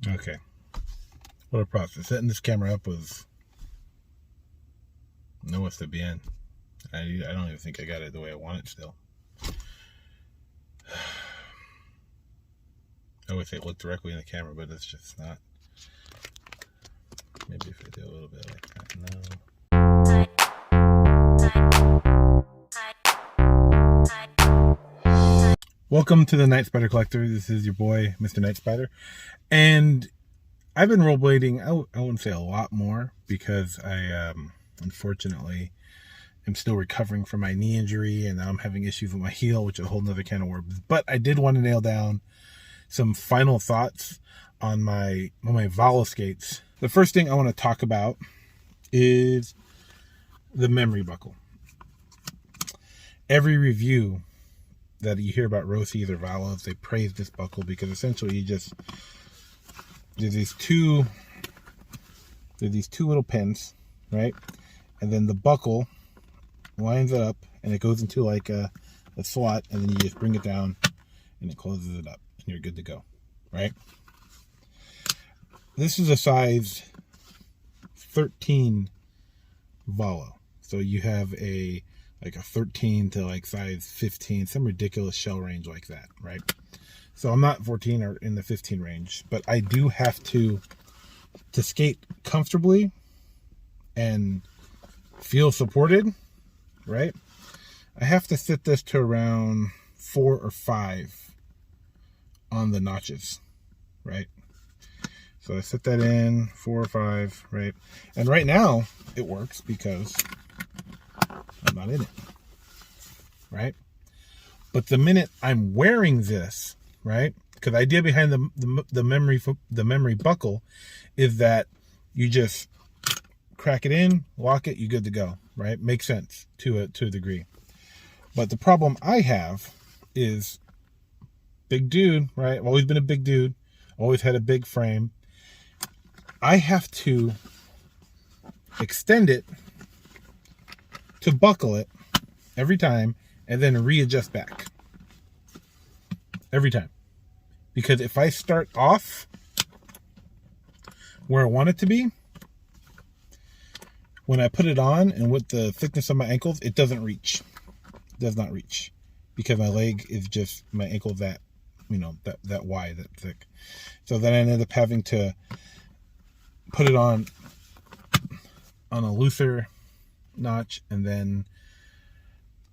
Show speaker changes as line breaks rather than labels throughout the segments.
Okay. What a process. Setting this camera up was no what's to be in. I don't even think I got it the way I want it still. I would say look directly in the camera, but it's just not. Maybe if I do a little bit like that. No. Welcome to the Night Spider Collector. This is your boy, Mr. Night Spider. And I've been rollerblading, I wouldn't say a lot more, because I unfortunately am still recovering from my knee injury, and now I'm having issues with my heel, which is a whole nother can of worms. But I did want to nail down some final thoughts on my Valo skates. The first thing I want to talk about is the memory buckle. Every review that you hear about Rossies or Valos, they praise this buckle because essentially there's these two little pins, right? And then the buckle lines it up and it goes into like a slot, and then you just bring it down and it closes it up and you're good to go, right? This is a size 13 Valo. So you have a 13 to like size 15, some ridiculous shell range like that, right? So I'm not 14 or in the 15 range, but I do have to skate comfortably and feel supported, right? I have to set this to around 4 or 5 on the notches, right? So I set that in 4 or 5, right? And right now it works because I'm not in it, right? But the minute I'm wearing this, right? Because the idea behind the memory buckle is that you just crack it in, lock it, you're good to go, right? Makes sense to a degree. But the problem I have is big dude, right? I've always been a big dude, always had a big frame. I have to extend it to buckle it every time and then readjust back every time. Because if I start off where I want it to be, when I put it on and with the thickness of my ankles, it doesn't reach. It does not reach because my leg is just, my ankle that wide, that thick. So then I ended up having to put it on a looser notch and then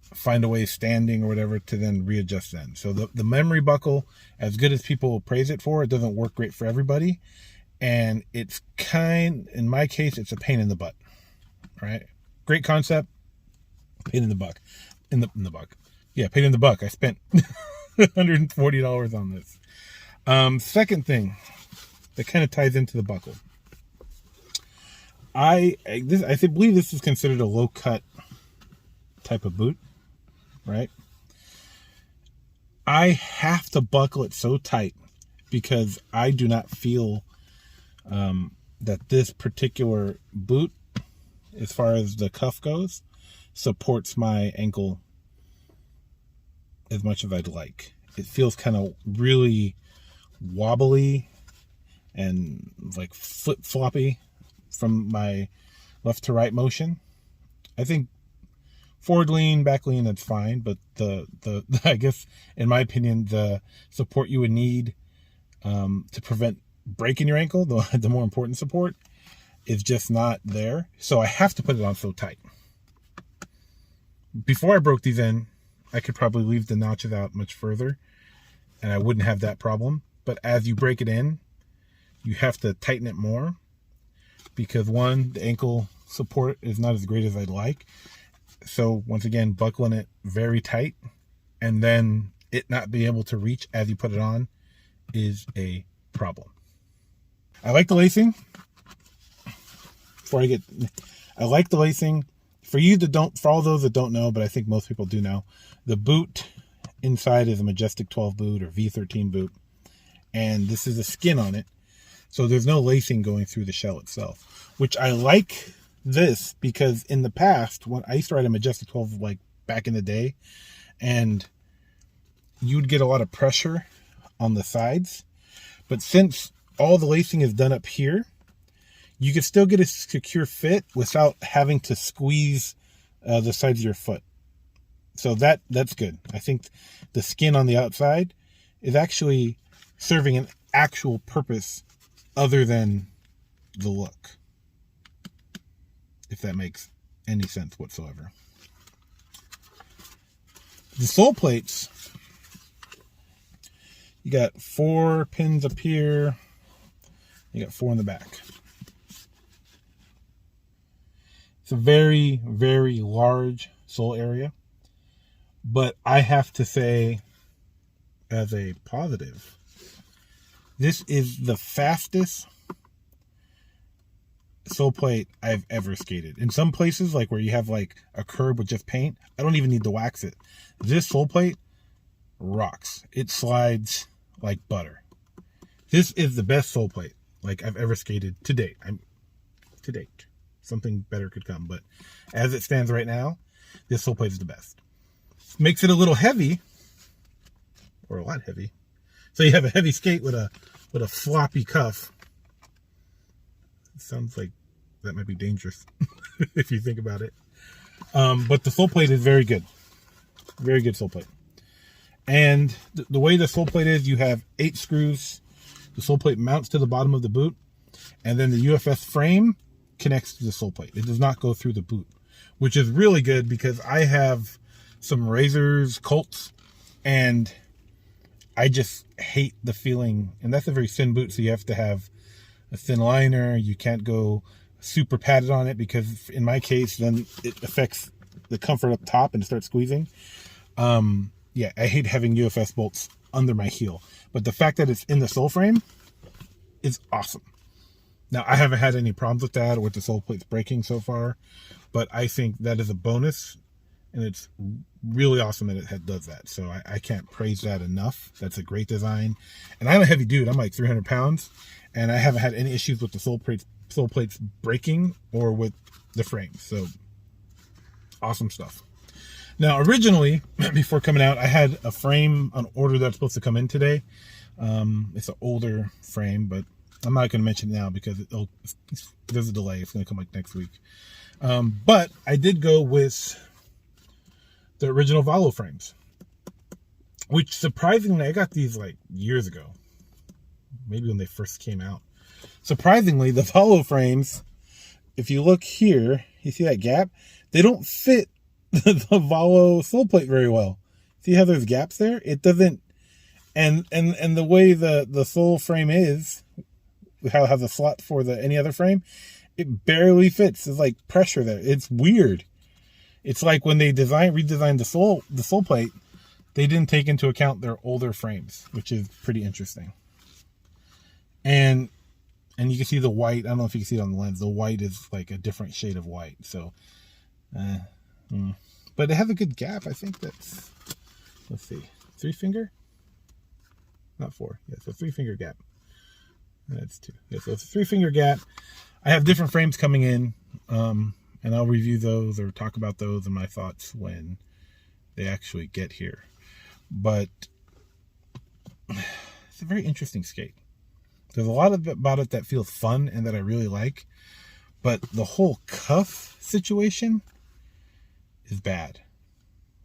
find a way standing or whatever to then readjust then. So the memory buckle, as good as people praise it for, it doesn't work great for everybody. And it's in my case, it's a pain in the butt, right? Great concept, pain in the buck. In the buck. Yeah, pain in the buck. I spent $140 on this. Second thing that kind of ties into the buckle. I believe this is considered a low cut type of boot, right? I have to buckle it so tight because I do not feel that this particular boot, as far as the cuff goes, supports my ankle as much as I'd like. It feels kind of really wobbly and like flip-floppy from my left to right motion. I think forward lean, back lean, that's fine, but the I guess in my opinion the support you would need to prevent breaking your ankle, the more important support, is just not there. So I have to put it on so tight. Before I broke these in, I could probably leave the notches out much further and I wouldn't have that problem. But as you break it in, you have to tighten it more because one, the ankle support is not as great as I'd like. So once again, buckling it very tight and then it not being able to reach as you put it on is a problem. I like the lacing. I like the lacing. For all those that don't know, but I think most people do know, the boot inside is a Majestic 12 boot or V13 boot. And this is a skin on it. So there's no lacing going through the shell itself, which I like this because in the past, when I used to ride a Majestic 12 like back in the day, and you'd get a lot of pressure on the sides. But since all the lacing is done up here, you can still get a secure fit without having to squeeze the sides of your foot. So that's good. I think the skin on the outside is actually serving an actual purpose other than the look, if that makes any sense whatsoever. The sole plates, you got 4 pins up here, you got 4 in the back. It's a very, very large sole area, but I have to say, as a positive, this is the fastest sole plate I've ever skated. In some places, like where you have like a curb with just paint, I don't even need to wax it. This sole plate rocks. It slides like butter. This is the best sole plate like I've ever skated to date. To date. Something better could come, but as it stands right now, this sole plate is the best. Makes it a little heavy, or a lot heavy. So you have a heavy skate with a floppy cuff. It sounds like that might be dangerous if you think about it. But the sole plate is very good. Very good sole plate. And the way the sole plate is, you have 8 screws. The sole plate mounts to the bottom of the boot, and then the UFS frame connects to the sole plate. It does not go through the boot, which is really good because I have some Razors Colts, and I just hate the feeling. And that's a very thin boot, so you have to have a thin liner. You can't go super padded on it because in my case, then it affects the comfort up top and starts squeezing. Yeah, I hate having UFS bolts under my heel, but the fact that it's in the sole frame is awesome. Now, I haven't had any problems with that or with the sole plates breaking so far, but I think that is a bonus, and it's really awesome that it does that. So I can't praise that enough. That's a great design. And I'm a heavy dude. I'm like 300 pounds, and I haven't had any issues with the sole plates breaking or with the frame. So awesome stuff. Now, originally, before coming out, I had a frame on order that's supposed to come in today. It's an older frame, but I'm not going to mention it now because there's a delay. It's going to come like next week. But I did go with the original Valo frames, which surprisingly, I got these like years ago, maybe when they first came out. Surprisingly, the Valo frames, if you look here, you see that gap? They don't fit the Valo sole plate very well. See how there's gaps there? It doesn't, and the way the sole frame is, how it has a slot for any other frame, it barely fits. There's like pressure there. It's weird. It's like when they redesigned the sole plate, they didn't take into account their older frames, which is pretty interesting. And you can see the white. I don't know if you can see it on the lens. The white is like a different shade of white. So, but it has a good gap. I think that's, let's see, 3 finger? Not 4. Yeah, so 3 finger gap. That's 2. Yeah, so it's a 3 finger gap. I have different frames coming in, and I'll review those or talk about those and my thoughts when they actually get here. But it's a very interesting skate. There's a lot about it that feels fun and that I really like, but the whole cuff situation is bad.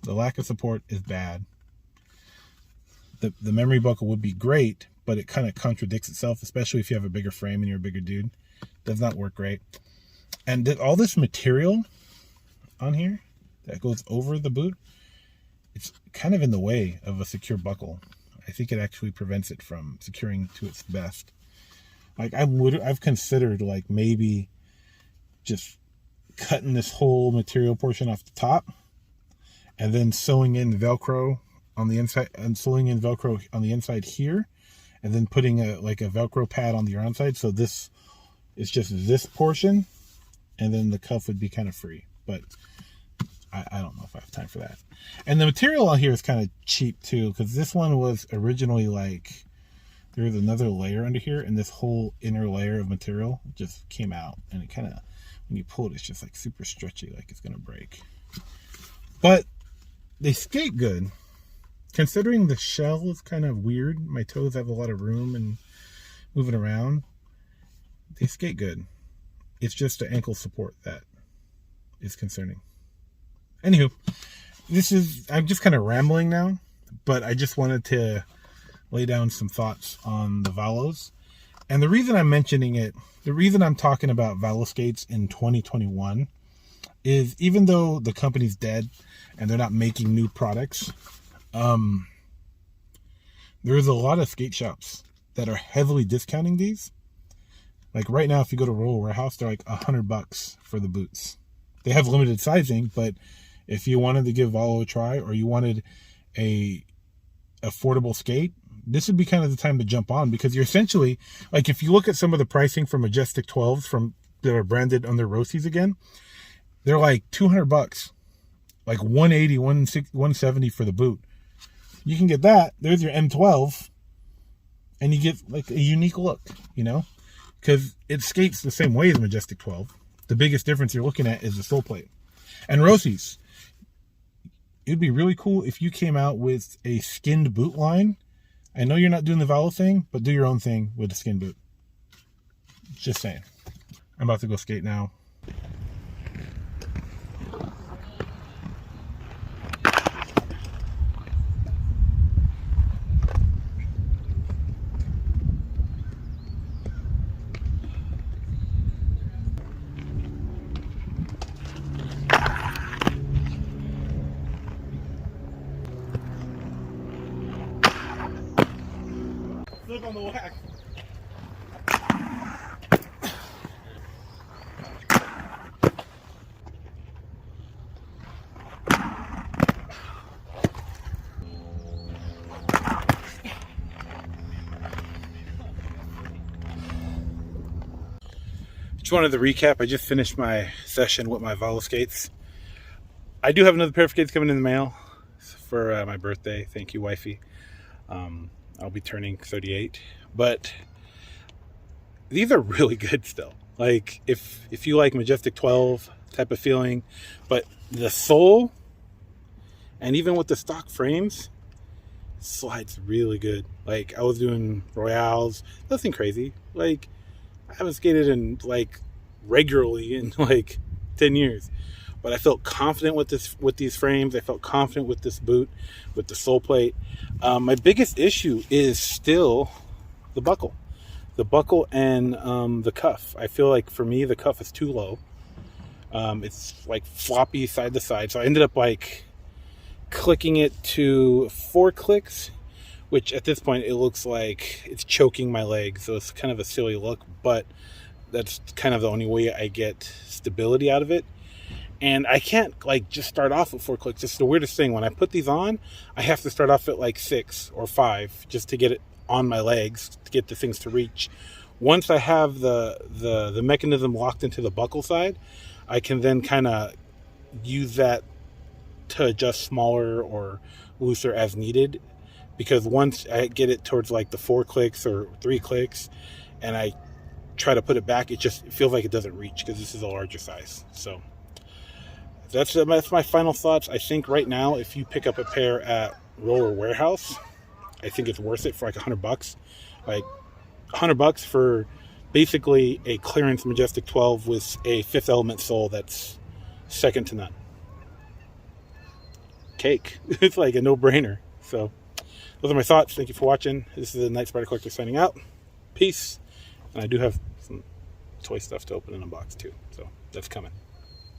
The lack of support is bad. The memory buckle would be great, but it kind of contradicts itself, especially if you have a bigger frame and you're a bigger dude. Does not work great. And all this material on here that goes over the boot, it's kind of in the way of a secure buckle. I think it actually prevents it from securing to its best. Like I've considered like maybe just cutting this whole material portion off the top and then sewing in Velcro on the inside and sewing in Velcro on the inside here, and then putting a Velcro pad on the outside. So this is just this portion, and then the cuff would be kind of free. But I don't know if I have time for that. And the material on here is kind of cheap too, because this one was originally like, there's another layer under here, and this whole inner layer of material just came out, and it kind of, when you pull it, it's just like super stretchy, like it's gonna break. But they skate good, considering the shell is kind of weird. My toes have a lot of room, and moving around, they skate good. It's just the ankle support that is concerning. Anywho, I'm just kind of rambling now, but I just wanted to lay down some thoughts on the Valos. And the reason I'm mentioning it, the reason I'm talking about Valo skates in 2021 is even though the company's dead and they're not making new products, there's a lot of skate shops that are heavily discounting these. Like right now, if you go to Roller Warehouse, they're like $100 for the boots. They have limited sizing, but if you wanted to give Valo a try or you wanted a affordable skate, this would be kind of the time to jump on, because you're essentially, like if you look at some of the pricing from Majestic 12s that are branded under Rossi's again, they're like $200, like $180, $160, $170 for the boot. You can get that. There's your M12, and you get like a unique look, you know, because it skates the same way as Majestic 12. The biggest difference you're looking at is the sole plate. And Rossi's, it'd be really cool if you came out with a skinned boot line. I know you're not doing the Valo thing, but do your own thing with the skin boot. Just saying. I'm about to go skate now. Look on the wax. Just wanted to recap. I just finished my session with my Valo skates. I do have another pair of skates coming in the mail for my birthday. Thank you, wifey. I'll be turning 38, but these are really good still. Like if you like Majestic 12 type of feeling, but the sole and even with the stock frames, slides really good. Like I was doing Royales, nothing crazy. Like I haven't skated in like regularly in like 10 years. But I felt confident with these frames. I felt confident with this boot, with the sole plate. My biggest issue is still the buckle. The buckle and the cuff. I feel like for me, the cuff is too low. It's like floppy side to side. So I ended up like clicking it to 4 clicks, which at this point it looks like it's choking my leg. So it's kind of a silly look, but that's kind of the only way I get stability out of it. And I can't like just start off with 4 clicks. It's the weirdest thing. When I put these on, I have to start off at like 6 or 5 just to get it on my legs, to get the things to reach. Once I have the mechanism locked into the buckle side, I can then kind of use that to adjust smaller or looser as needed. Because once I get it towards like the 4 clicks or 3 clicks and I try to put it back, it feels like it doesn't reach because this is a larger size. So that's my final thoughts. I think right now, if you pick up a pair at Roller Warehouse, I think it's worth it for like $100. Like $100 for basically a clearance Majestic 12 with a Fifth Element sole that's second to none. Cake. It's like a no-brainer. So those are my thoughts. Thank you for watching. This is the Night Spider Collector signing out. Peace. And I do have some toy stuff to open in a box too, so that's coming.